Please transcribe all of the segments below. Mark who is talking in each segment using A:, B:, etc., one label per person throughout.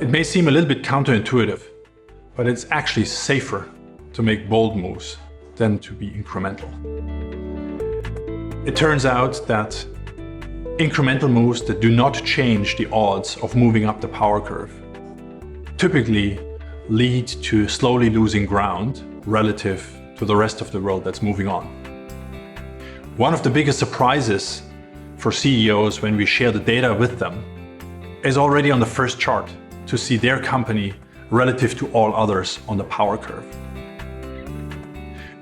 A: It may seem a little bit counterintuitive, but it's actually safer to make bold moves than to be incremental. It turns out that incremental moves that do not change the odds of moving up the power curve typically lead to slowly losing ground relative to the rest of the world that's moving on. One of the biggest surprises for CEOs when we share the data with them is already on the first chart to see their company relative to all others on the power curve.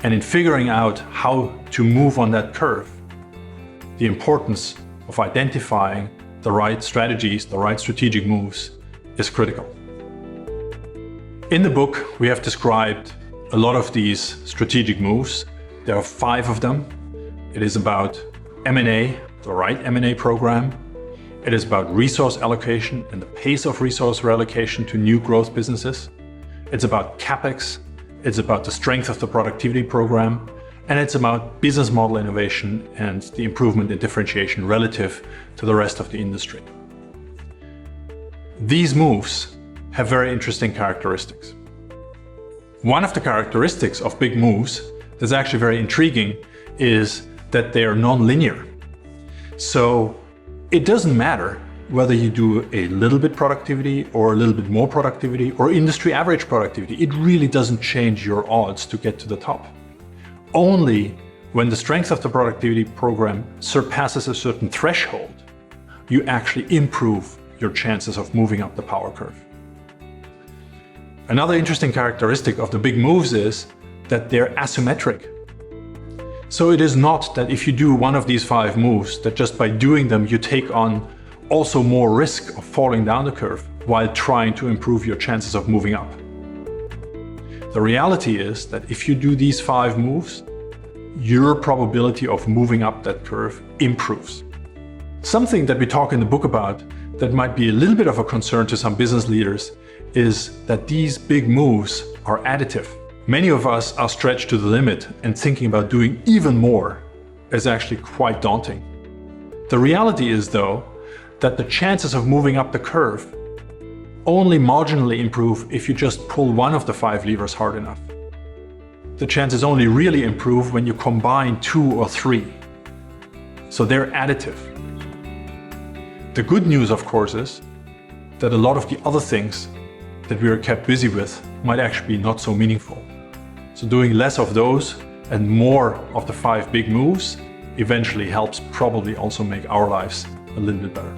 A: And in figuring out how to move on that curve, the importance of identifying the right strategies, the right strategic moves is critical. In the book, we have described a lot of these strategic moves. There are 5 of them. It is about M&A, the right M&A program. It is about resource allocation and the pace of resource reallocation to new growth businesses. It's about CapEx. It's about the strength of the productivity program. And it's about business model innovation and the improvement in differentiation relative to the rest of the industry. These moves have very interesting characteristics. One of the characteristics of big moves that's actually very intriguing is that they are non-linear. So it doesn't matter whether you do a little bit productivity or a little bit more productivity or industry average productivity. It really doesn't change your odds to get to the top. Only when the strength of the productivity program surpasses a certain threshold, you actually improve your chances of moving up the power curve. Another interesting characteristic of the big moves is that they're asymmetric. So it is not that if you do one of these 5 moves, that just by doing them you take on also more risk of falling down the curve while trying to improve your chances of moving up. The reality is that if you do these 5 moves, your probability of moving up that curve improves. Something that we talk in the book about that might be a little bit of a concern to some business leaders is that these big moves are additive. Many of us are stretched to the limit, and thinking about doing even more is actually quite daunting. The reality is, though, that the chances of moving up the curve only marginally improve if you just pull one of the 5 levers hard enough. The chances only really improve when you combine 2 or 3. So they're additive. The good news, of course, is that a lot of the other things that we are kept busy with might actually be not so meaningful. So doing less of those and more of the 5 big moves eventually helps probably also make our lives a little bit better.